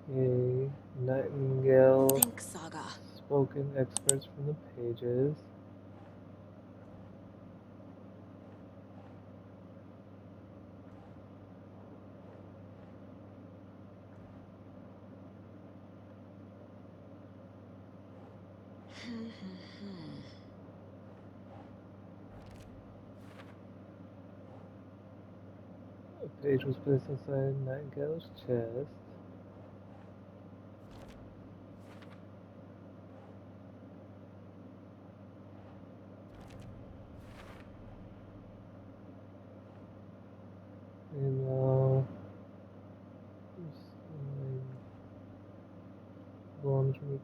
A Nightingale, Think, Saga. spoken excerpts from the pages. A page was placed inside Nightingale's chest. And bones removed.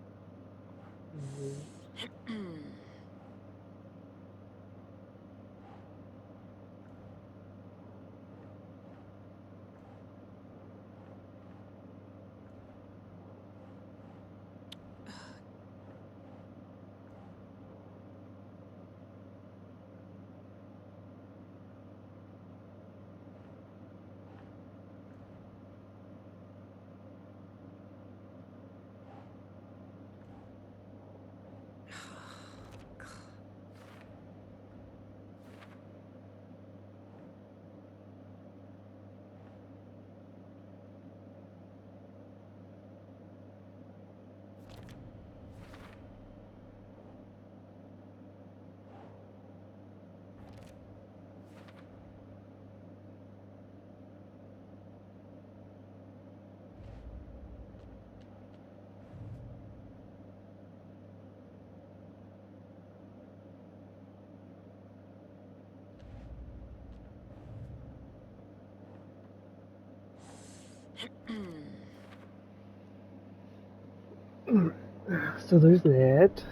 So there's that.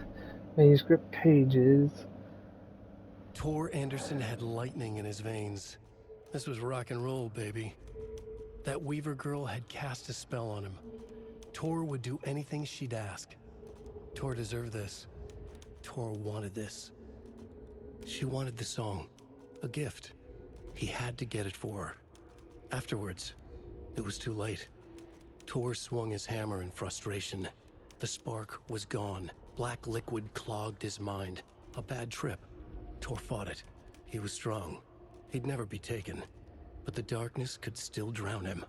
Manuscript pages. Tor Anderson had lightning in his veins. This was rock and roll, baby. That Weaver girl had cast a spell on him. Tor would do anything she'd ask. Tor deserved this. Tor wanted this. She wanted the song. A gift. He had to get it for her. Afterwards, it was too late. Tor swung his hammer in frustration. The spark was gone. Black liquid clogged his mind. A bad trip. Tor fought it. He was strong. He'd never be taken. But the darkness could still drown him.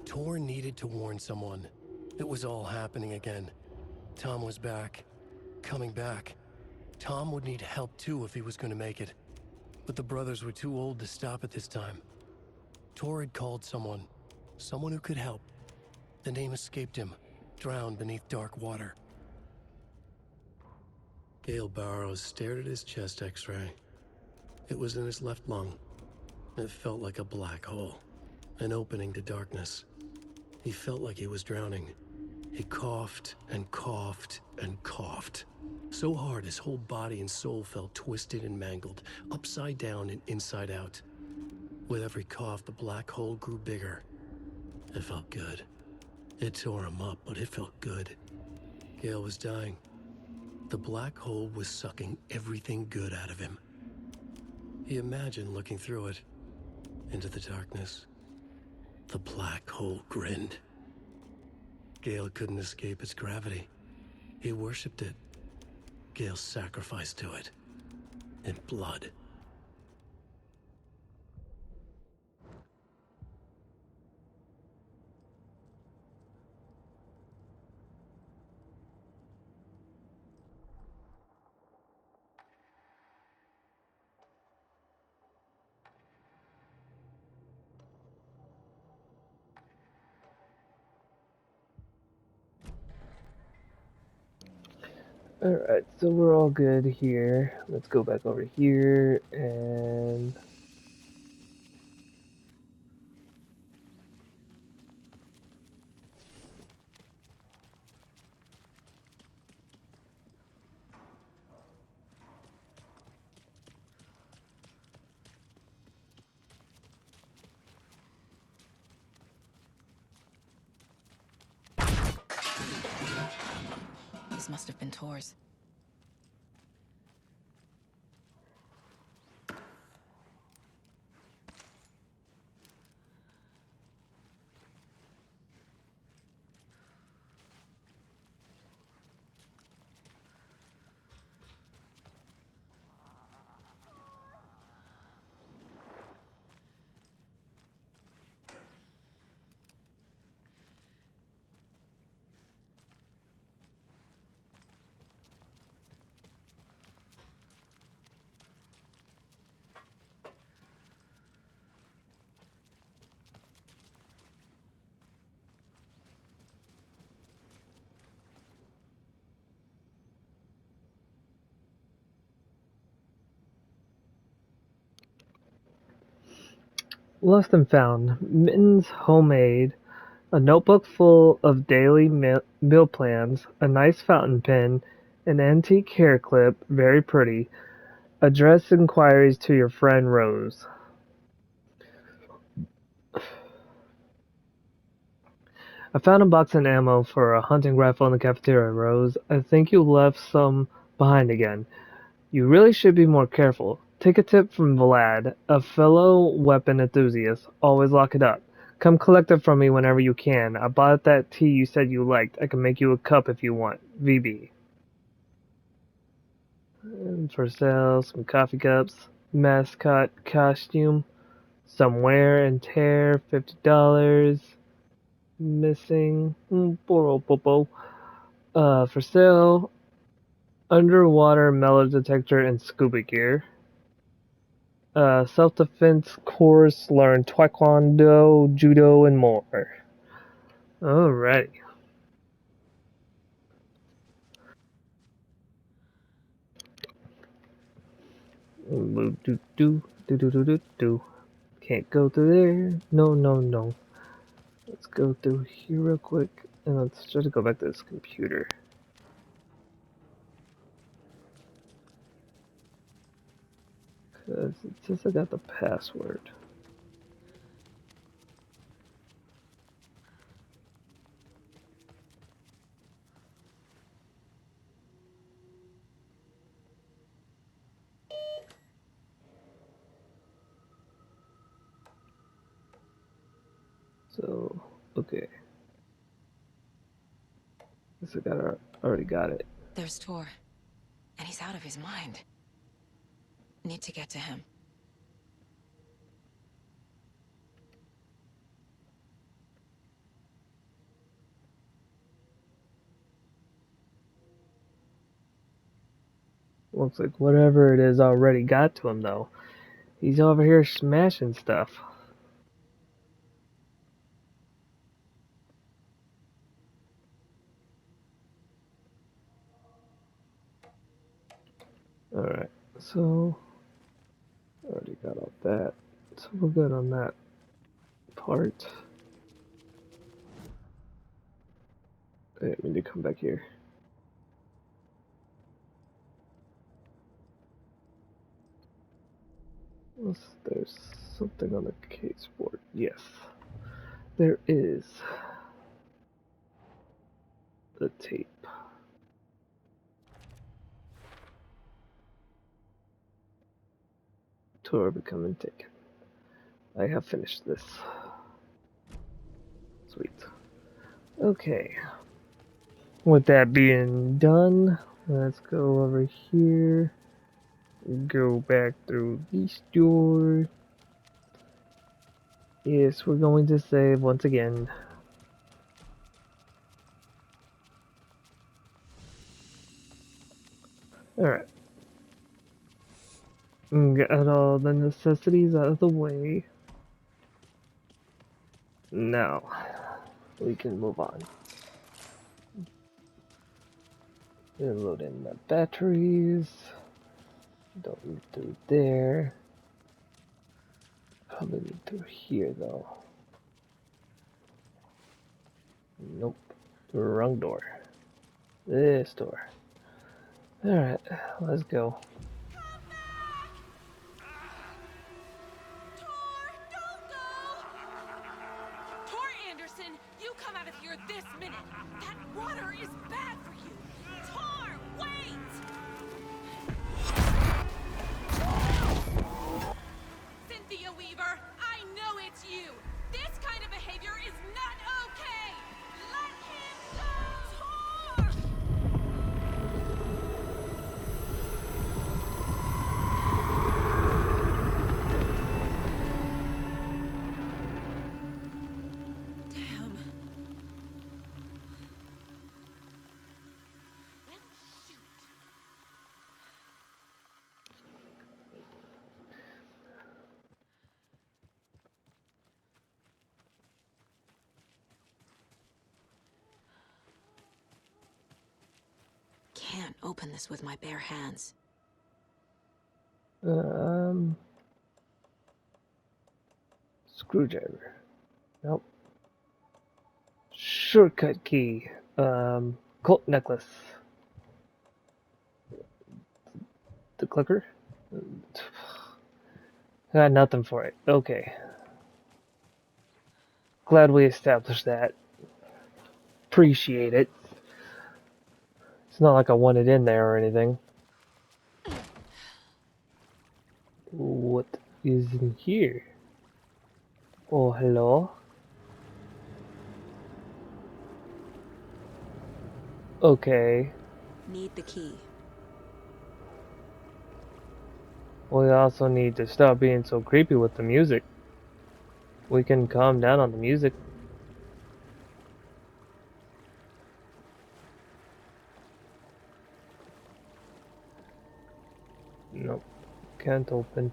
Tor needed to warn someone. It was all happening again. Tom was back. Coming back. Tom would need help too if he was going to make it. But the brothers were too old to stop at this time. Tor had called someone. Someone who could help. The name escaped him. Drowned beneath dark water. Gale Barrows stared at his chest x-ray. It was in his left lung. It felt like a black hole. An opening to darkness. He felt like he was drowning. He coughed and coughed and coughed. So hard his whole body and soul felt twisted and mangled, upside down and inside out. With every cough, the black hole grew bigger. It felt good. It tore him up, but it felt good. Gale was dying. The black hole was sucking everything good out of him. He imagined looking through it, into the darkness. The black hole grinned. Gale couldn't escape its gravity. He worshipped it. Gale sacrificed to it. In blood. Alright, so we're all good here. Let's go back over here and This must have been Tor's. Lost and found. Mittens homemade. A notebook full of daily meal plans. A nice fountain pen. An antique hair clip. Very pretty. Address inquiries to your friend Rose. I found a box of ammo for a hunting rifle in the cafeteria, Rose. I think you left some behind again. You really should be more careful. Take a tip from Vlad, a fellow weapon enthusiast. Always lock it up. Come collect it from me whenever you can. I bought that tea you said you liked. I can make you a cup if you want. VB. And for sale, some coffee cups. Mascot costume. Some wear and tear. $50. Missing. Boropopo. For sale. Underwater metal detector and scuba gear. Self-defense course, learn taekwondo, judo, and more. Alrighty. Do do do do do do do do. Can't go through there. No, no, no. Let's go through here real quick, and let's try to go back to this computer. Cause it says I got the password. So, okay. Guess already got it. There's Tor, and he's out of his mind. Need to get to him. Looks like whatever it is already got to him though. He's over here smashing stuff. Alright, so already got all that. So we're good on that part. Wait, we need to come back here. Unless there's something on the case board. Yes, there is. The tape. Tour becoming taken. I have finished this. Sweet. Okay. With that being done, let's go over here. Go back through this door. Yes, we're going to save once again. Alright. Got all the necessities out of the way. Now, we can move on. And load in the batteries. Don't need through there. Probably need through here though. Nope. Wrong door. This door. Alright, let's go. Tor, don't go! Tor Anderson, you come out of here this minute! That water is bad for you! Tor, wait! Cynthia Weaver, I know it's you! This kind of behavior is not okay! Let him go! Tor! Damn. Well, shoot. Can't open this with my bare hands. Screwdriver. Nope. Shortcut key. Colt necklace. The clicker? Got nothing for it. Okay. Glad we established that. Appreciate it. It's not like I want it in there or anything. What is in here? Oh, hello? Okay. Need the key. We also need to stop being so creepy with the music. We can calm down on the music. Nope. Can't open.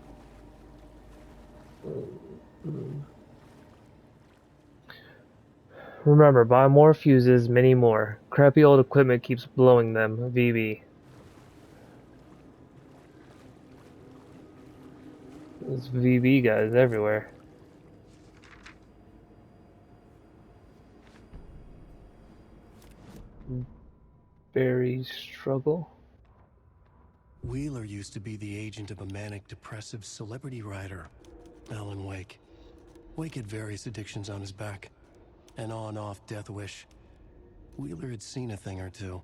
Remember, buy more fuses, many more. Crappy old equipment keeps blowing them. VB. There's VB guys everywhere. Barry's struggle. Wheeler used to be the agent of a manic depressive celebrity writer, Alan Wake. Wake had various addictions on his back. An on-off death wish. Wheeler had seen a thing or two.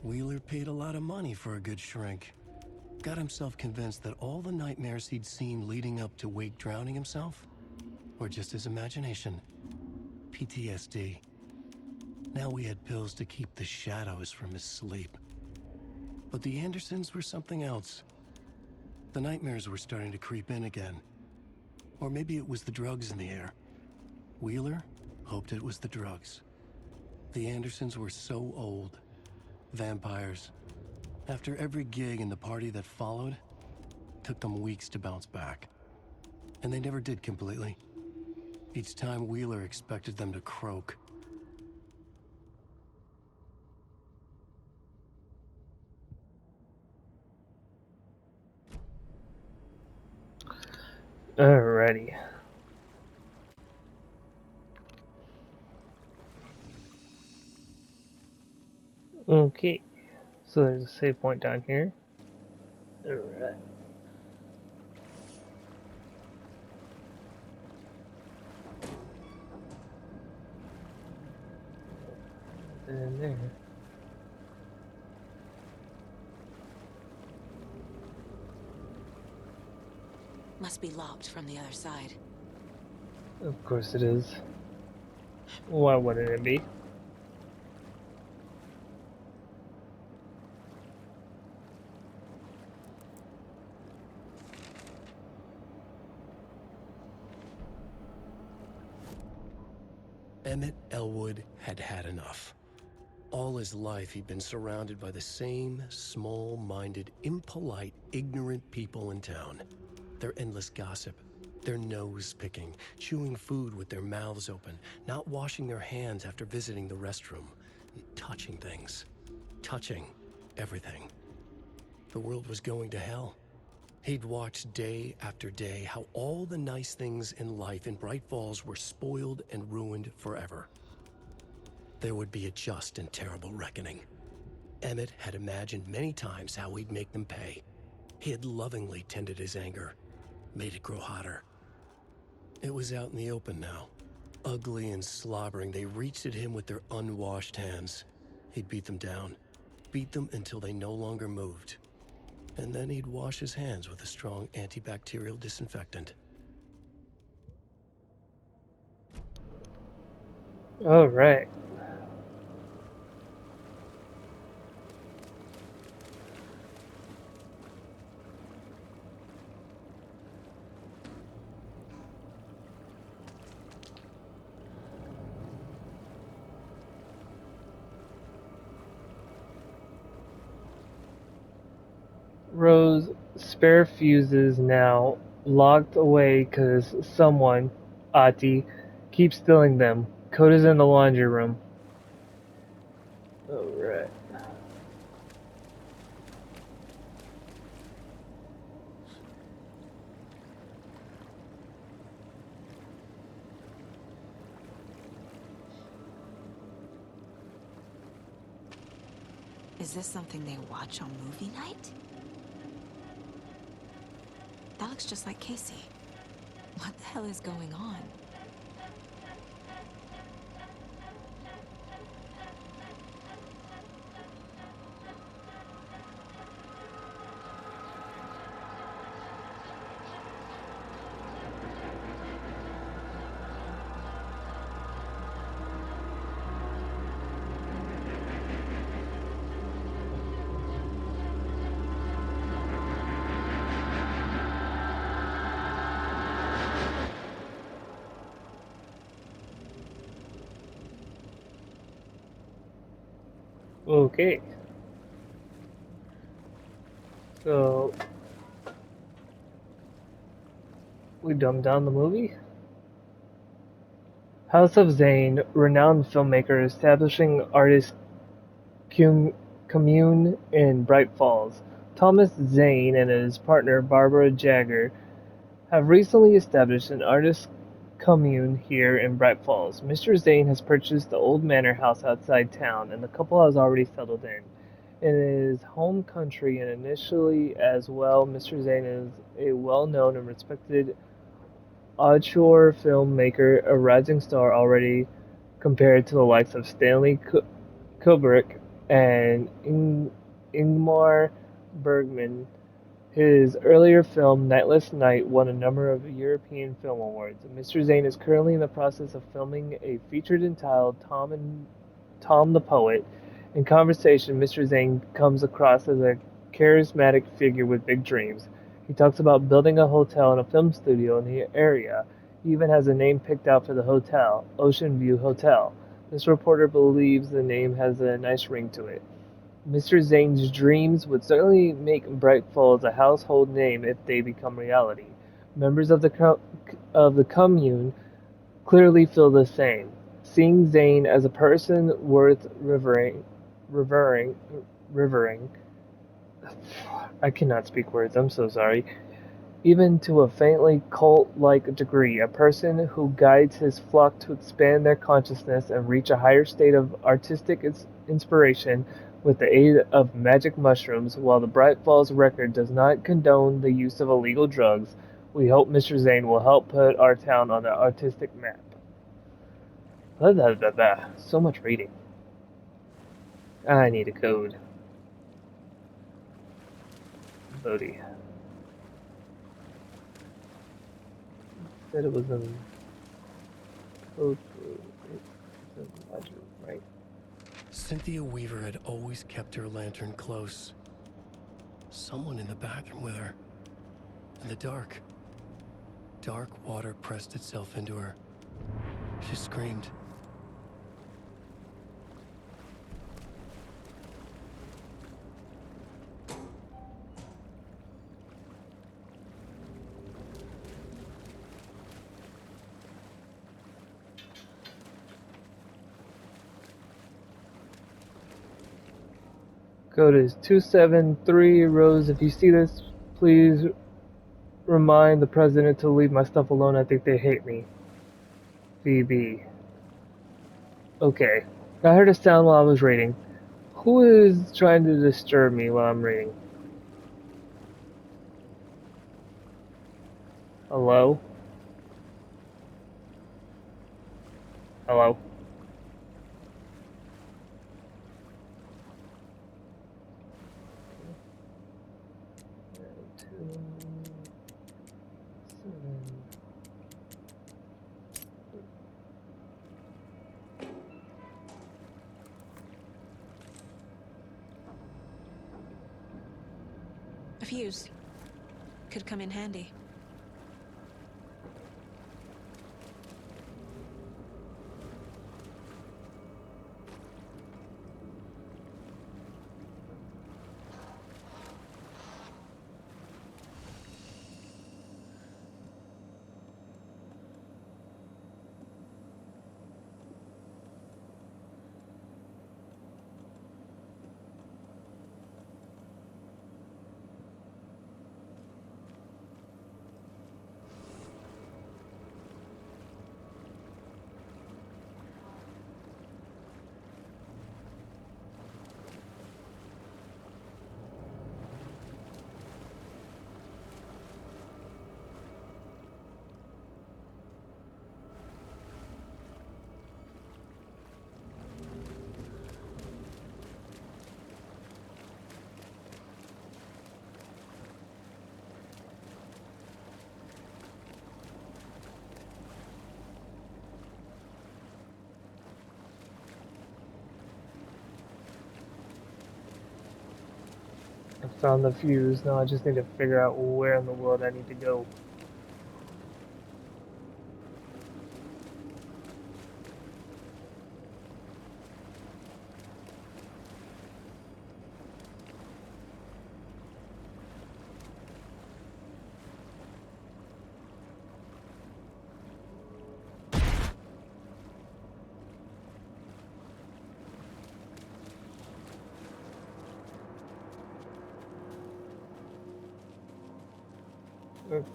Wheeler paid a lot of money for a good shrink. Got himself convinced that all the nightmares he'd seen leading up to Wake drowning himself were just his imagination. PTSD. Now we had pills to keep the shadows from his sleep. But the Andersons were something else. The nightmares were starting to creep in again. Or maybe it was the drugs in the air. Wheeler hoped it was the drugs. The Andersons were so old. Vampires. After every gig and the party that followed, took them weeks to bounce back. And they never did completely. Each time Wheeler expected them to croak. Alrighty. Okay. So there's a save point down here. Alright. And there. Must be locked from the other side. Of course it is. Why wouldn't it be? Emmett Elwood had had enough. All his life he'd been surrounded by the same small-minded, impolite, ignorant people in town. Their endless gossip, their nose-picking, chewing food with their mouths open, not washing their hands after visiting the restroom, and touching things. Touching everything. The world was going to hell. He'd watched day after day how all the nice things in life in Bright Falls were spoiled and ruined forever. There would be a just and terrible reckoning. Emmett had imagined many times how he'd make them pay. He had lovingly tended his anger, made it grow hotter. It was out in the open now. Ugly and slobbering, they reached at him with their unwashed hands. He'd beat them down, beat them until they no longer moved. And then he'd wash his hands with a strong antibacterial disinfectant. Alright. Rose, spare fuses now locked away because someone, Ati, keeps stealing them. Code is in the laundry room. Alright. Is this something they watch on movie night? That looks just like Casey. What the hell is going on? Okay. So we dumbed down the movie? House of Zane, renowned filmmaker establishing artist commune in Bright Falls. Thomas Zane and his partner Barbara Jagger have recently established an artist commune here in Bright Falls. Mr. Zane has purchased the old manor house outside town, and the couple has already settled in. In his home country and initially as well, Mr. Zane is a well-known and respected auteur filmmaker, a rising star already compared to the likes of Stanley Kubrick and Ingmar Bergman. His earlier film, Nightless Night, won a number of European Film Awards. Mr. Zane is currently in the process of filming a feature entitled Tom the Poet. In conversation, Mr. Zane comes across as a charismatic figure with big dreams. He talks about building a hotel and a film studio in the area. He even has a name picked out for the hotel, Ocean View Hotel. This reporter believes the name has a nice ring to it. Mr. Zane's dreams would certainly make Bright Falls a household name if they become reality. Members of the commune clearly feel the same, seeing Zane as a person worth revering. Revering. I cannot speak words. I'm so sorry. Even to a faintly cult-like degree, a person who guides his flock to expand their consciousness and reach a higher state of artistic inspiration with the aid of magic mushrooms. While the Bright Falls Record does not condone the use of illegal drugs, we hope Mr. Zane will help put our town on the artistic map. Blah, blah, blah, blah. So much reading. I need a code. Bodhi. Said it was in code for it's in ledger, right? Cynthia Weaver had always kept her lantern close. Someone in the bathroom with her. In the dark. Dark water pressed itself into her. She screamed. Code is 273. Rose, if you see this, please remind the president to leave my stuff alone. I think they hate me. VB. Okay. I heard a sound while I was reading. Who is trying to disturb me while I'm reading? Hello? Hello? A fuse. Could come in handy. found the fuse. Now I just need to figure out where in the world I need to go. Okay.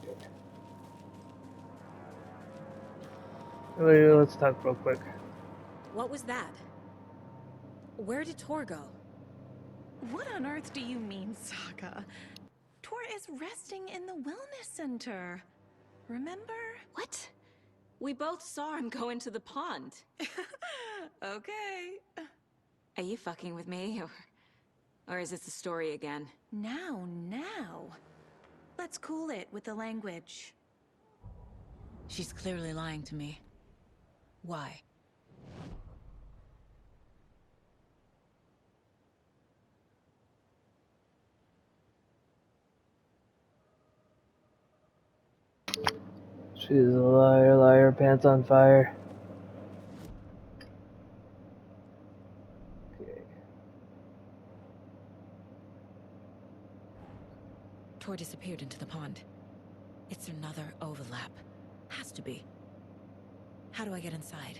Let's talk real quick. What was that? Where did Tor go? What on earth do you mean, Saga? Tor is resting in the wellness center. Remember? What? We both saw him go into the pond. Okay. Are you fucking with me, or is this the story again? Now. Let's cool it with the language. She's clearly lying to me. Why? She's a liar, liar, pants on fire. Okay. Tor disappeared into the pond. It's another overlap. Has to be. How do I get inside?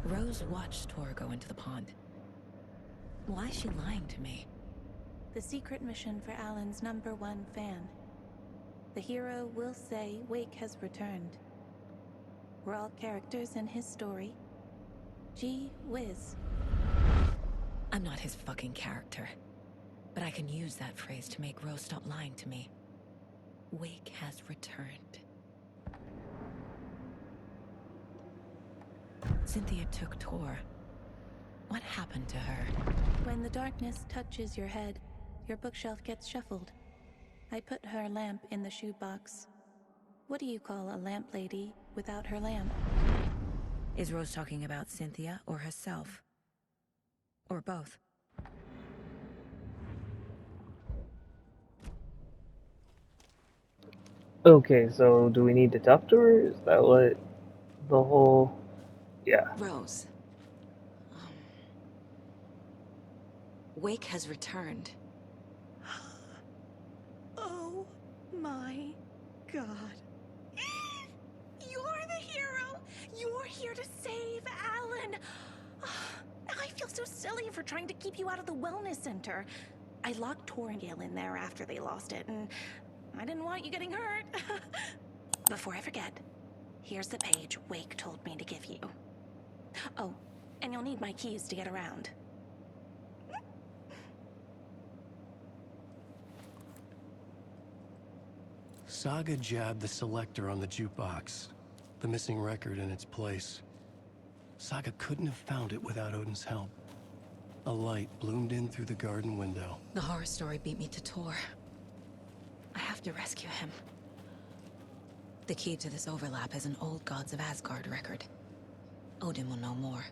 Rose watched Tor go into the pond. Why is she lying to me? The secret mission for Alan's #1 fan. The hero will say Wake has returned. We're all characters in his story. Gee whiz. I'm not his fucking character. But I can use that phrase to make Rose stop lying to me. Wake has returned. Cynthia took Tor. What happened to her? When the darkness touches your head, your bookshelf gets shuffled. I put her lamp in the shoebox. What do you call a lamp lady without her lamp? Is Rose talking about Cynthia or herself? Or both? Okay, so do we need to talk to her? Is that what the whole... Yeah. Rose. Wake has returned. Oh my god. You're the hero! You're here to save Alan! I feel so silly for trying to keep you out of the wellness center. I locked Tor and Gale in there after they lost it, and I didn't want you getting hurt. Before I forget, here's the page Wake told me to give you. Oh, and you'll need my keys to get around. Saga jabbed the selector on the jukebox, the missing record in its place. Saga couldn't have found it without Odin's help. A light bloomed in through the garden window. The horror story beat me to Tor. I have to rescue him. The key to this overlap is an old Gods of Asgard record. Odin will know more.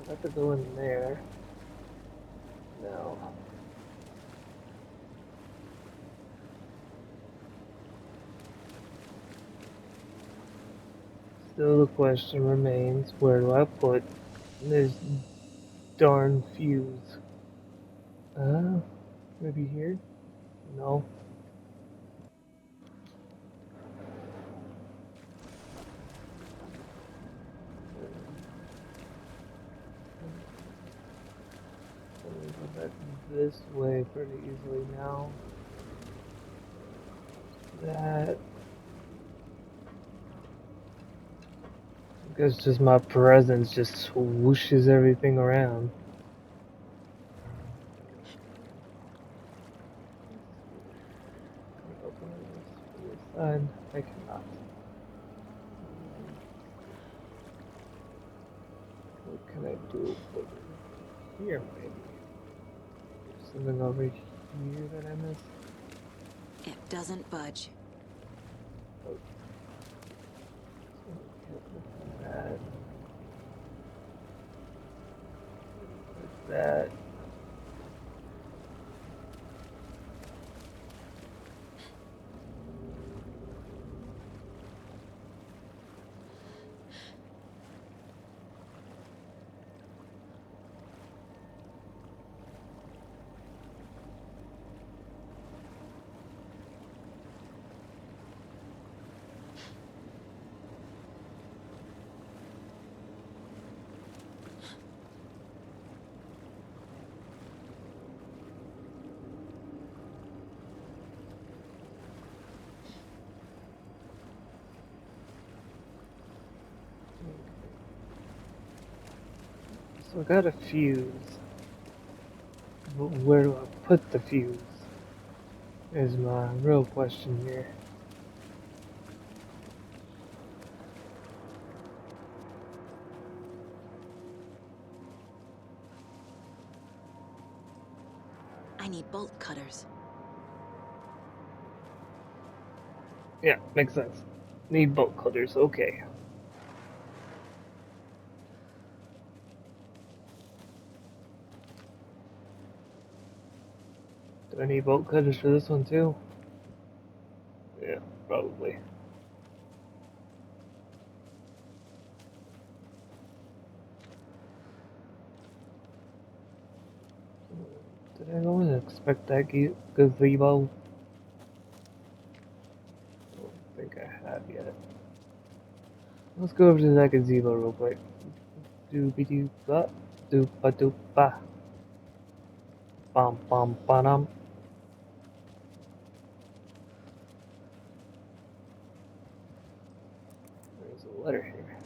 I have to go in there. No. Still the question remains, where do I put this darn fuse? Maybe here? No. Let me go back this way pretty easily now. That. I guess just my presence just swooshes everything around. Can I open this from this side? I cannot. What can I do over here, maybe? Something over here that I missed? It doesn't budge. Oh. That. That. So I got a fuse. But where do I put the fuse? Is my real question here. I need bolt cutters. Yeah, makes sense. Need bolt cutters, okay. Do I need bolt cutters for this one too? Yeah, probably. Did I go and expect that gazebo? Don't think I have yet. Let's go over to that gazebo real quick. Doobie-doo-ba, doopa-doopa. Bum bum ba-dum. There's a letter here.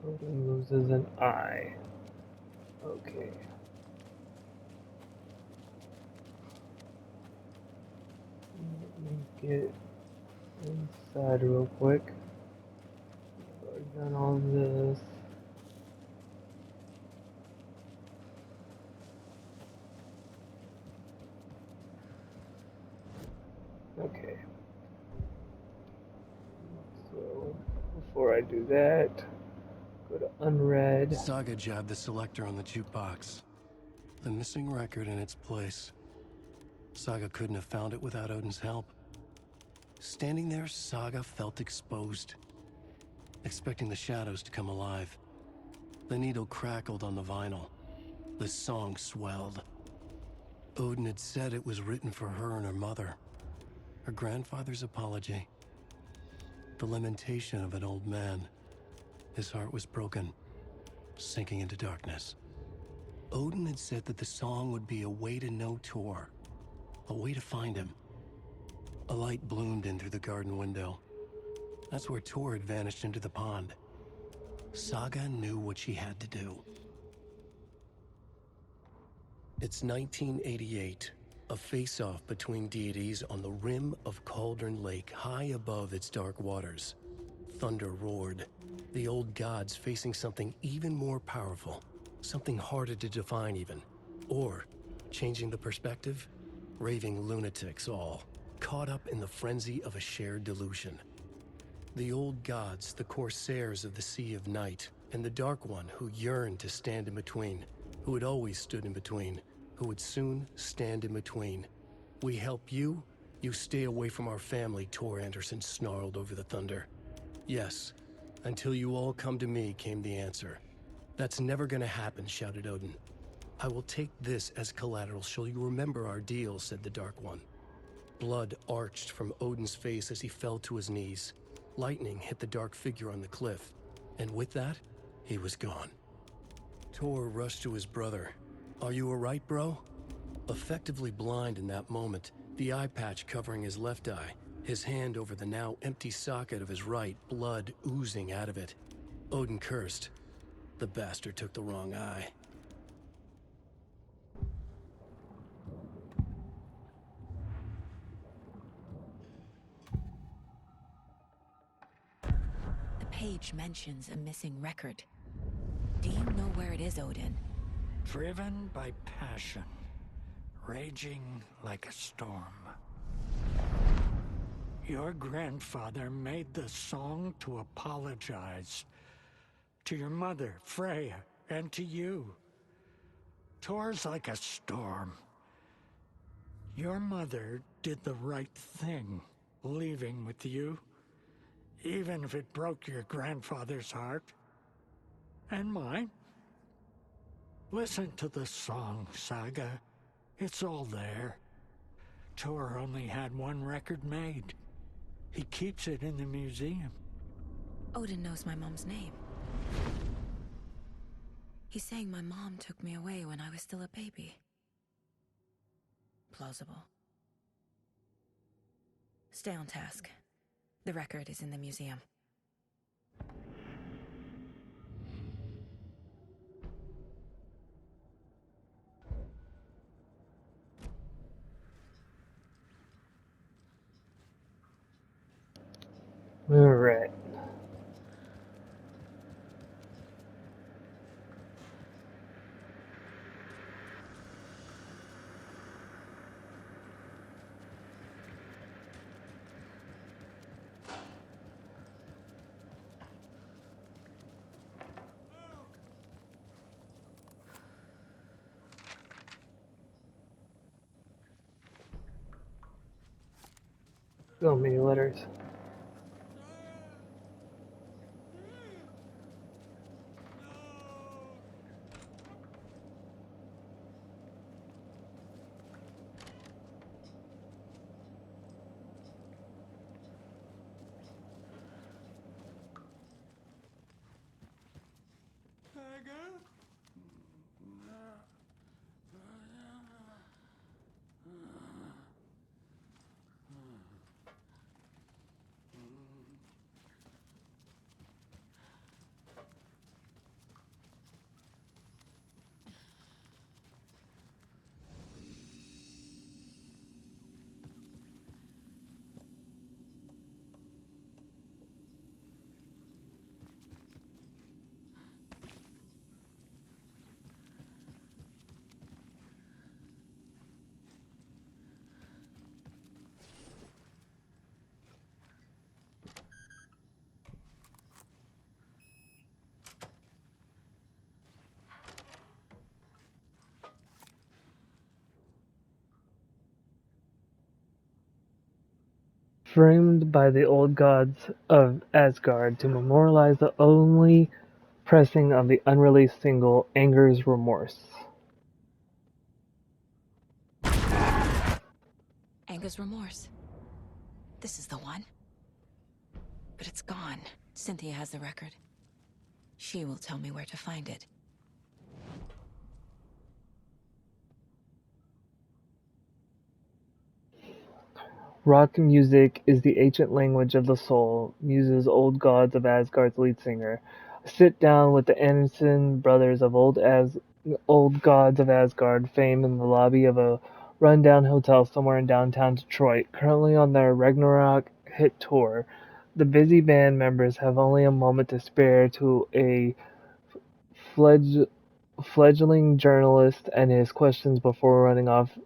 Odin loses an eye. Okay. Let me get inside real quick. I've done all this. Okay. So before I do that, go to unread. Saga jabbed the selector on the jukebox. The missing record in its place. Saga couldn't have found it without Odin's help. Standing there, Saga felt exposed, expecting the shadows to come alive. The needle crackled on the vinyl. The song swelled. Odin had said it was written for her and her mother. Her grandfather's apology. The lamentation of an old man. His heart was broken, sinking into darkness. Odin had said that the song would be a way to know Tor, a way to find him. A light bloomed in through the garden window. That's where Tor had vanished into the pond. Saga knew what she had to do. It's 1988, a face-off between deities on the rim of Cauldron Lake, high above its dark waters. Thunder roared, the old gods facing something even more powerful, something harder to define even. Or, changing the perspective, raving lunatics all, caught up in the frenzy of a shared delusion. The old gods, the corsairs of the Sea of Night, and the Dark One who yearned to stand in between, who had always stood in between, who would soon stand in between. We help you, You stay away from our family, Tor Anderson snarled over the thunder. Yes, until you all come to me, came the answer. That's never gonna happen, shouted Odin. I will take this as collateral. Shall you remember our deal, said the Dark One. Blood arched from Odin's face as he fell to his knees. Lightning hit the dark figure on the cliff, and with that, he was gone. Tor rushed to his brother. Are you alright, bro? Effectively blind in that moment, the eye patch covering his left eye, his hand over the now empty socket of his right, blood oozing out of it. Odin cursed. The bastard took the wrong eye. The page mentions a missing record. Do you know where it is, Odin? Driven by passion, raging like a storm. Your grandfather made the song to apologize to your mother, Freya, and to you. Tor's like a storm. Your mother did the right thing, leaving with you, even if it broke your grandfather's heart. And mine. Listen to the song, Saga. It's all there. Tor only had one record made. He keeps it in the museum. Odin knows my mom's name. He's saying my mom took me away when I was still a baby. Plausible. Stay on task. The record is in the museum. Alright. So many letters. Framed by the old gods of Asgard to memorialize the only pressing of the unreleased single Anger's Remorse. Anger's Remorse. This is the one. But it's gone. Cynthia has the record. She will tell me where to find it. Rock music is the ancient language of the soul, muses old gods of Asgard's lead singer. A sit down with the Anderson brothers of old gods of Asgard fame in the lobby of a rundown hotel somewhere in downtown Detroit, currently on their Ragnarok hit tour. The busy band members have only a moment to spare to a fledgling journalist and his questions before running off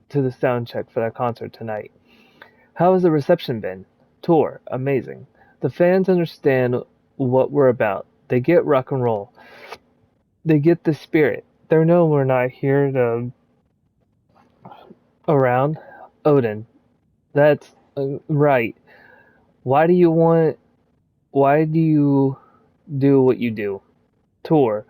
to the sound check for their concert tonight. How has the reception been? Tour, amazing. The fans understand what we're about. They get rock and roll. They get the spirit. They know we're not here to around. Odin, That's right. Why do you want? Why do you do what you do? Tor.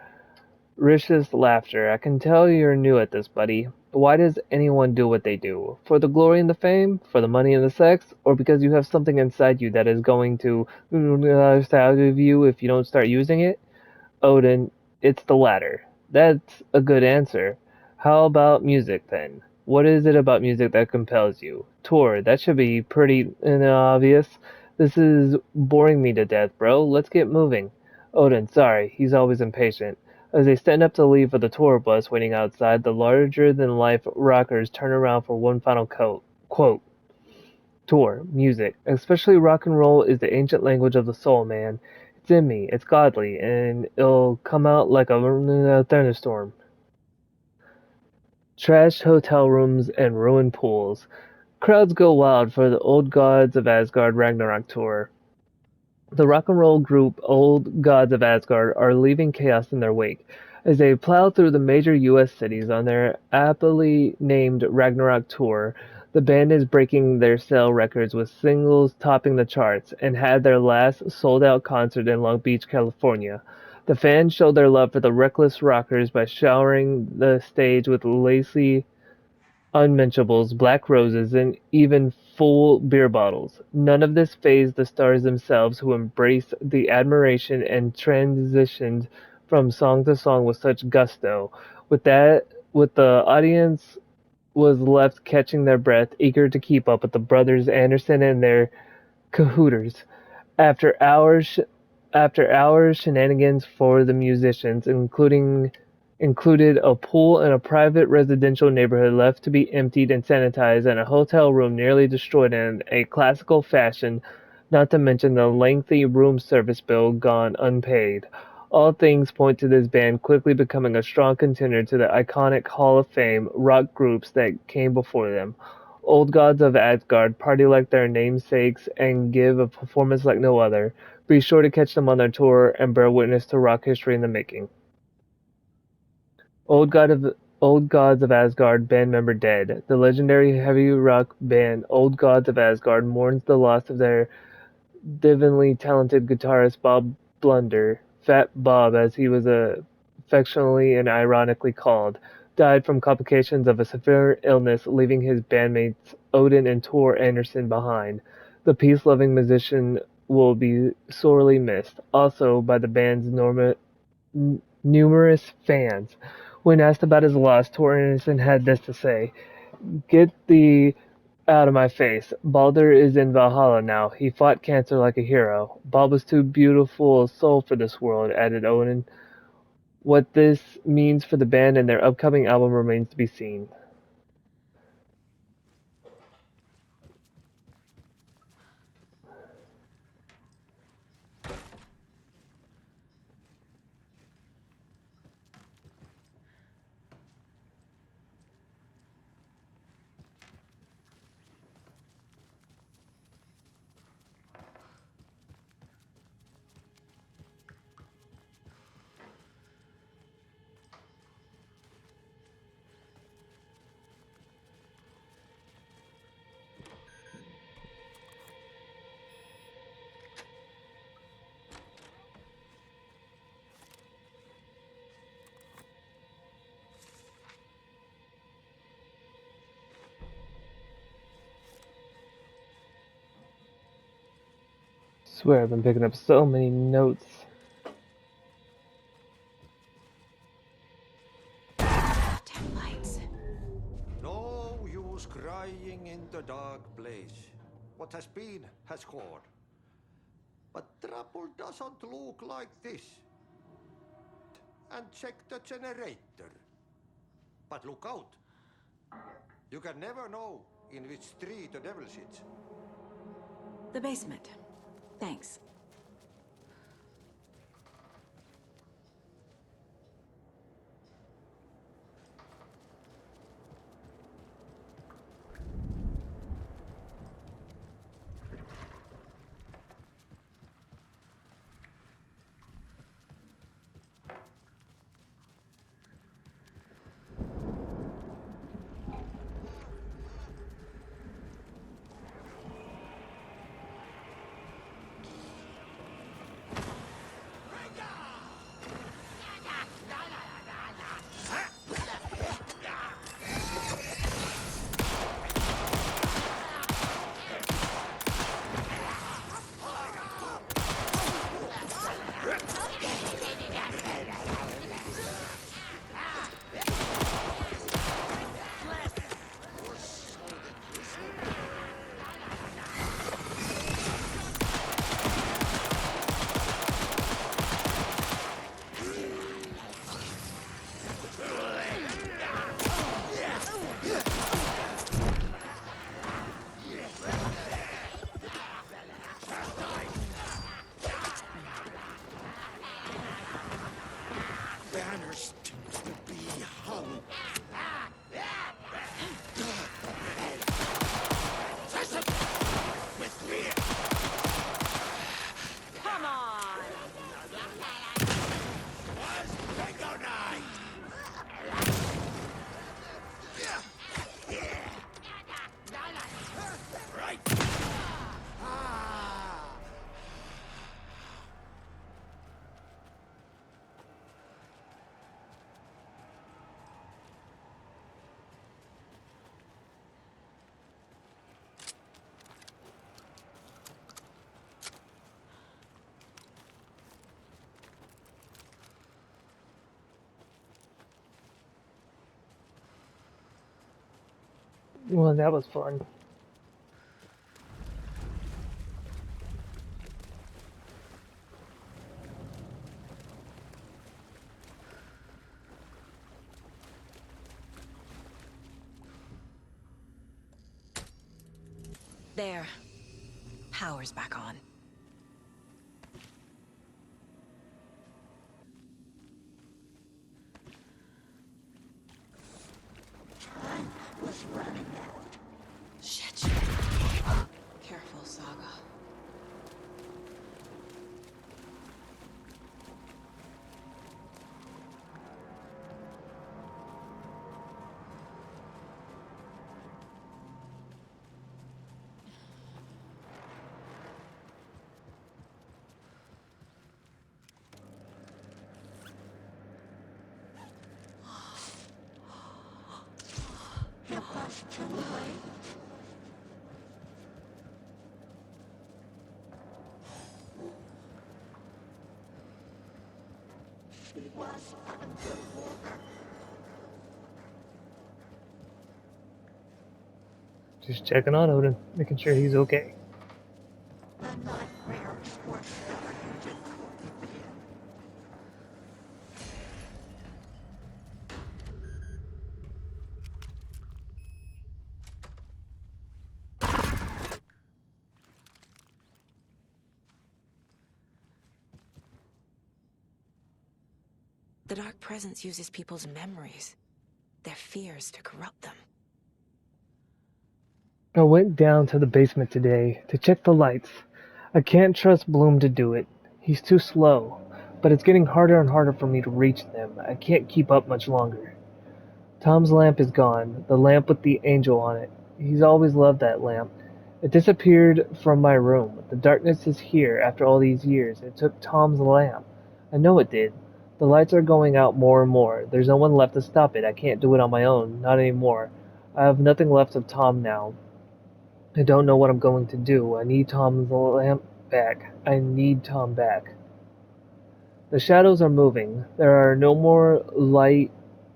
Rish's laughter. I can tell you're new at this, buddy. Why does anyone do what they do? For the glory and the fame? For the money and the sex? Or because you have something inside you that is going to out of you if you don't start using it? Odin, it's the latter. That's a good answer. How about music then? What is it about music that compels you? Tor, that should be pretty obvious. This is boring me to death, bro. Let's get moving. Odin, sorry, he's always impatient. As they stand up to leave for the tour bus waiting outside, the larger-than-life rockers turn around for one final quote. Tor, music, especially rock and roll, is the ancient language of the soul, man. It's in me, it's godly, and it'll come out like a thunderstorm. Trashed hotel rooms and ruined pools. Crowds go wild for the Old Gods of Asgard Ragnarok tour. The rock and roll group Old Gods of Asgard are leaving chaos in their wake. As they plow through the major US cities on their aptly named Ragnarok tour, the band is breaking their sale records with singles topping the charts and had their last sold-out concert in Long Beach, California. The fans showed their love for the reckless rockers by showering the stage with lacy unmentionables, black roses, and even full beer bottles. None of this fazed the stars themselves, who embraced the admiration and transitioned from song to song with such gusto. With the audience was left catching their breath, eager to keep up with the brothers Anderson and their cahooters. After hours after hours shenanigans for the musicians, included a pool in a private residential neighborhood left to be emptied and sanitized, and a hotel room nearly destroyed in a classical fashion, not to mention the lengthy room service bill gone unpaid. All things point to this band quickly becoming a strong contender to the iconic Hall of Fame rock groups that came before them. Old Gods of Asgard party like their namesakes and give a performance like no other. Be sure to catch them on their tour and bear witness to rock history in the making. Old God of Old Gods of Asgard band member dead. The legendary heavy rock band Old Gods of Asgard mourns the loss of their divinely talented guitarist Bob Blunder, Fat Bob as he was affectionately and ironically called, died from complications of a severe illness, leaving his bandmates Odin and Tor Anderson behind. The peace-loving musician will be sorely missed, also by the band's numerous fans. When asked about his loss, Tor Anderson had this to say: "Get thee out of my face. Balder is in Valhalla now. He fought cancer like a hero. Bob was too beautiful a soul for this world," added Odin. What this means for the band and their upcoming album remains to be seen. Swear I've been picking up so many notes. Damn lights. No use crying in the dark place. What has been has gone. But trouble doesn't look like this. And check the generator. But look out. You can never know in which tree the devil sits. The basement. Thanks. Well, that was fun. There. Power's back on. Shit. Careful, Saga. Just checking on Odin, making sure he's okay. The Dark Presence uses people's memories, their fears to corrupt them. I went down to the basement today to check the lights. I can't trust Bloom to do it. He's too slow, but it's getting harder and harder for me to reach them. I can't keep up much longer. Tom's lamp is gone, the lamp with the angel on it. He's always loved that lamp. It disappeared from my room. The darkness is here after all these years. It took Tom's lamp. I know it did. The lights are going out more and more. There's no one left to stop it. I can't do it on my own. Not anymore. I have nothing left of Tom now. I don't know what I'm going to do. I need Tom's lamp back. I need Tom back. The shadows are moving. There are no more light,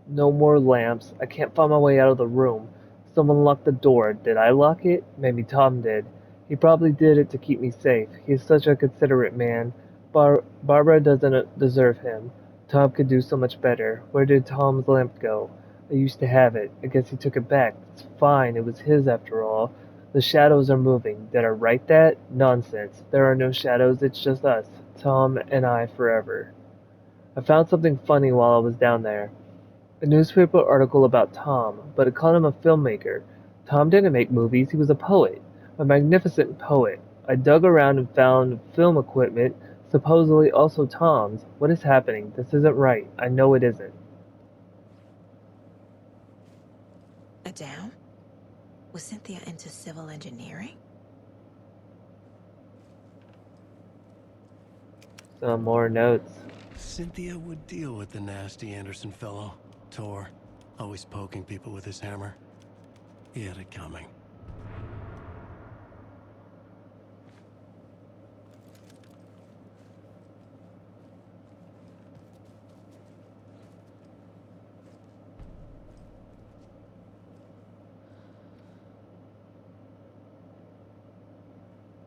no more lamps. I can't find my way out of the room. Someone locked the door. Did I lock it? Maybe Tom did. He probably did it to keep me safe. He's such a considerate man. Barbara doesn't deserve him. Tom could do so much better. Where did Tom's lamp go? I used to have it. I guess he took it back. It's fine. It was his after all. The shadows are moving. Did I write that? Nonsense. There are no shadows. It's just us. Tom and I forever. I found something funny while I was down there. A newspaper article about Tom, but it called him a filmmaker. Tom didn't make movies, he was a poet. A magnificent poet. I dug around and found film equipment, supposedly also Tom's. What is happening? This isn't right. I know it isn't. Adam? Was Cynthia into civil engineering? Some more notes. Cynthia would deal with the nasty Anderson fellow. Tor, always poking people with his hammer. He had it coming.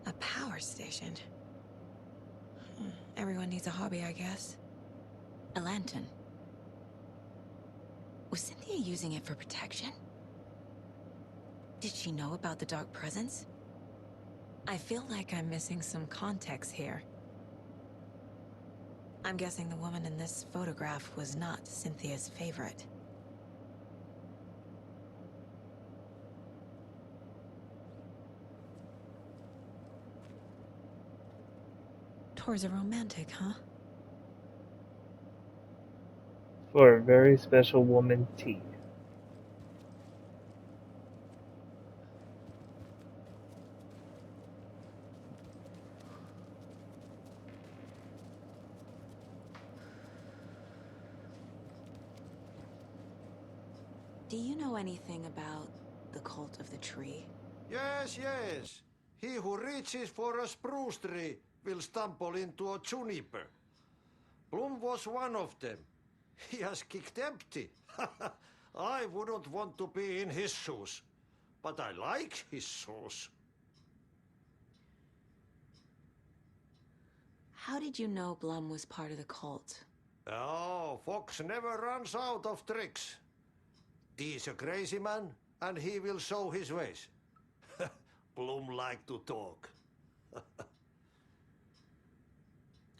A power station. Everyone needs a hobby, I guess. A lantern. Was Cynthia using it for protection? Did she know about the Dark Presence? I feel like I'm missing some context here. I'm guessing the woman in this photograph was not Cynthia's favorite. Tor's a romantic, huh? For a very special woman, T. Do you know anything about the Cult of the Tree? Yes, yes. He who reaches for a spruce tree will stumble into a juniper. Bloom was one of them. He has kicked empty. I wouldn't want to be in his shoes. but I like his sauce. How did you know Blum was part of the cult? Oh, Fox never runs out of tricks. He's a crazy man, and he will show his ways. Blum like to talk.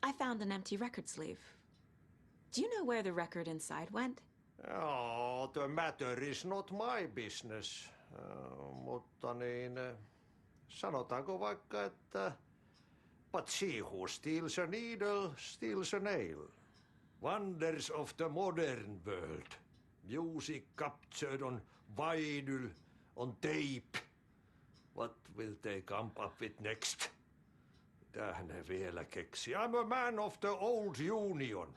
I found an empty record sleeve. Do you know where the record inside went? Oh, the matter is not my business. Mutta niin, sanotaanko vaikka, että but she who steals a needle steals a nail. Wonders of the modern world. Music captured on vinyl, on tape. What will they come up with next? Mitähän ne vielä keksi? I'm a man of the old union.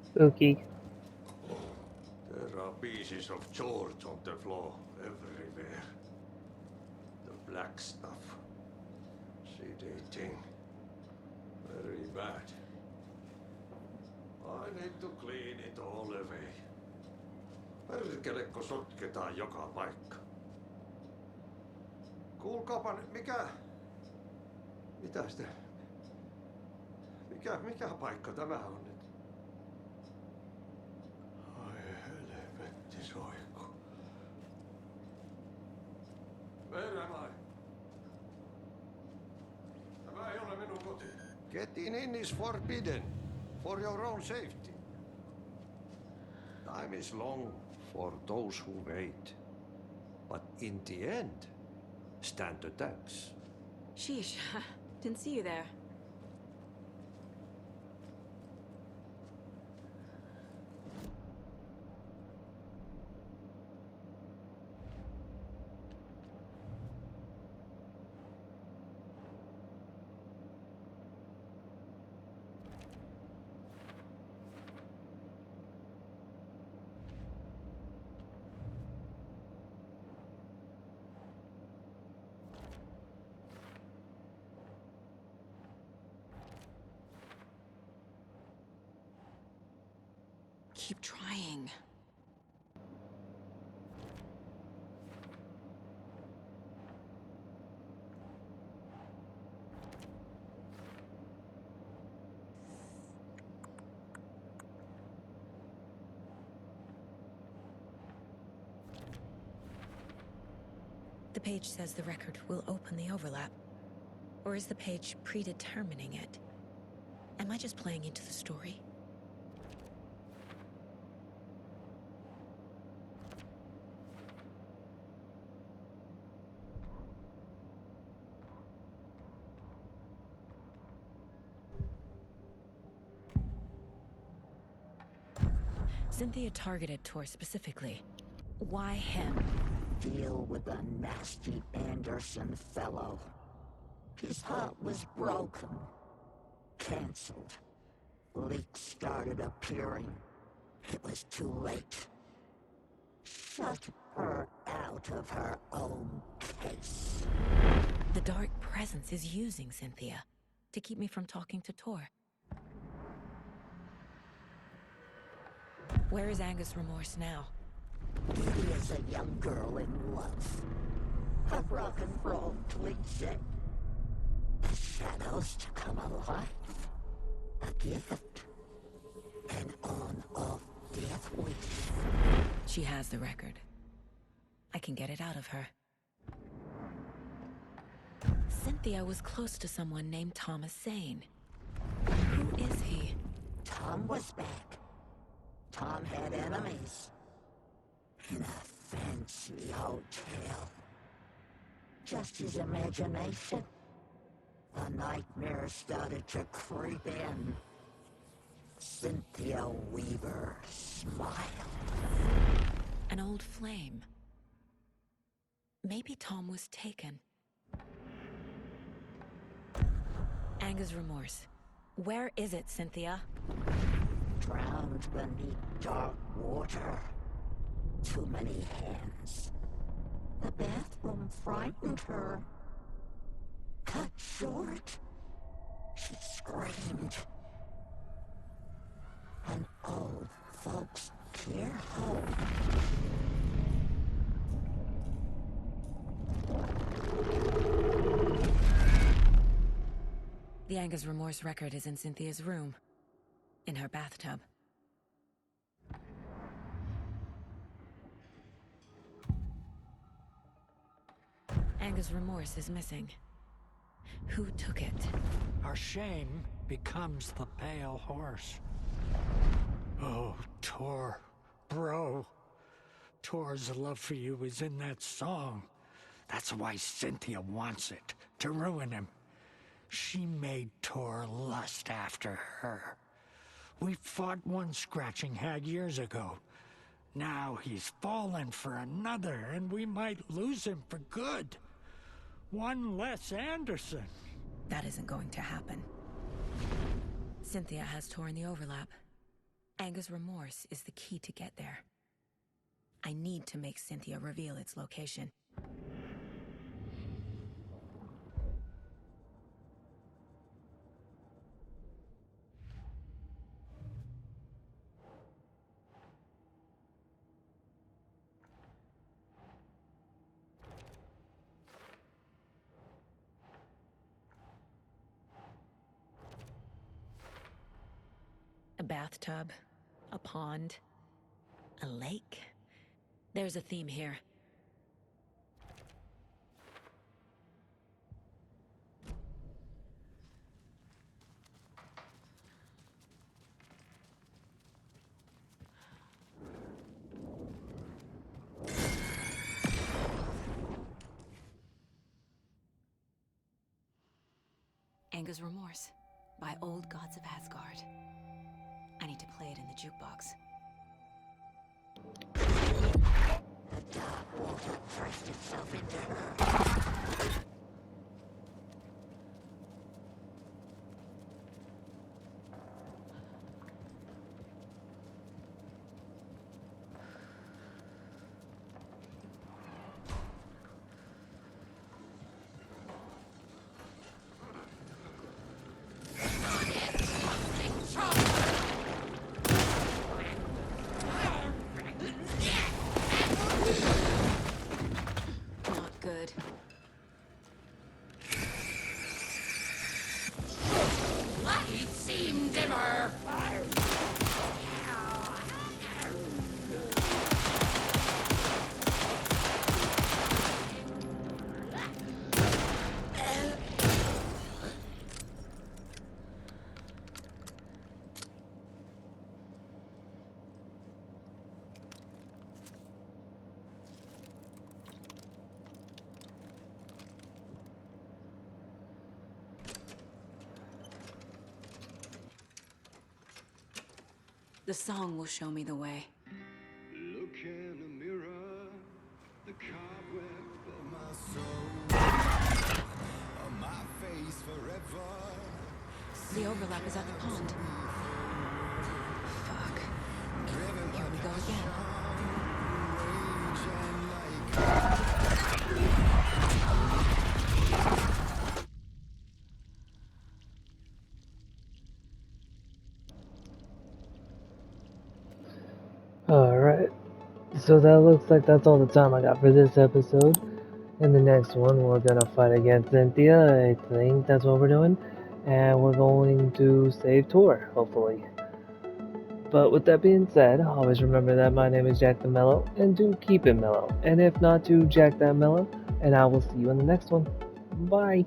Spooky. There are pieces of George on the floor everywhere. The black stuff. Sedating. Very bad. I need to clean it all away. Perkelekko sotketaan joka paikka. Kuulkaapa, mitä sitä? Mikä paikka tämä on nyt? Ai helvetti soiku. Verämai. Tämä ei ole minun koti. Getting in is forbidden. For your own safety. Time is long for those who wait. But in the end, stand the thanks. Sheesh, didn't see you there. Keep trying. The page says the record will open the overlap. Or is the page predetermining it? Am I just playing into the story? Cynthia targeted Tor specifically. Why him? Deal with the nasty Anderson fellow. His heart was broken. Cancelled. Leaks started appearing. It was too late. Shut her out of her own case. The Dark Presence is using Cynthia to keep me from talking to Tor. Where is Angus Remorse now? He is a young girl in love. A rock and roll cliche. The shadows to come alive. A gift. An on-off death wish. She has the record. I can get it out of her. Cynthia was close to someone named Thomas Zane. Who is he? Tom was back. Tom had enemies. In a fancy hotel. Just his imagination. The nightmare started to creep in. Cynthia Weaver smiled. An old flame. Maybe Tom was taken. Angus Remorse. Where is it, Cynthia? Drowned beneath dark water. Too many hands. The bathroom frightened her. Cut short. She screamed. An Anger's Remorse record is in Cynthia's room. In her bathtub. Anger's Remorse is missing. Who took it? Our shame becomes the pale horse. Oh, Tor. Bro. Tor's love for you is in that song. That's why Cynthia wants it, to ruin him. She made Tor lust after her. We fought one scratching hag years ago. Now he's fallen for another, and we might lose him for good. One less Anderson. That isn't going to happen. Cynthia has Tor in the overlap. Anger's Remorse is the key to get there. I need to make Cynthia reveal its location. A bathtub, a pond, a lake. There's a theme here. Anger's Remorse by Old Gods of Asgard. I need to play it in the jukebox. The dark water thrust itself into her. Not good. Light seem dimmer. The song will show me the way. Look in a mirror, the cobweb of my soul, on my face forever. The overlap is at the pond. Fuck. Here we go again. Alright, so that looks like that's all the time I got for this episode. In the next one, we're gonna fight against Cynthia. I think that's what we're doing. And we're going to save Tor, hopefully. But with that being said, always remember that my name is Jack the Mellow, and do keep it mellow. And if not, to Jack that Mellow, and I will see you in the next one. Bye!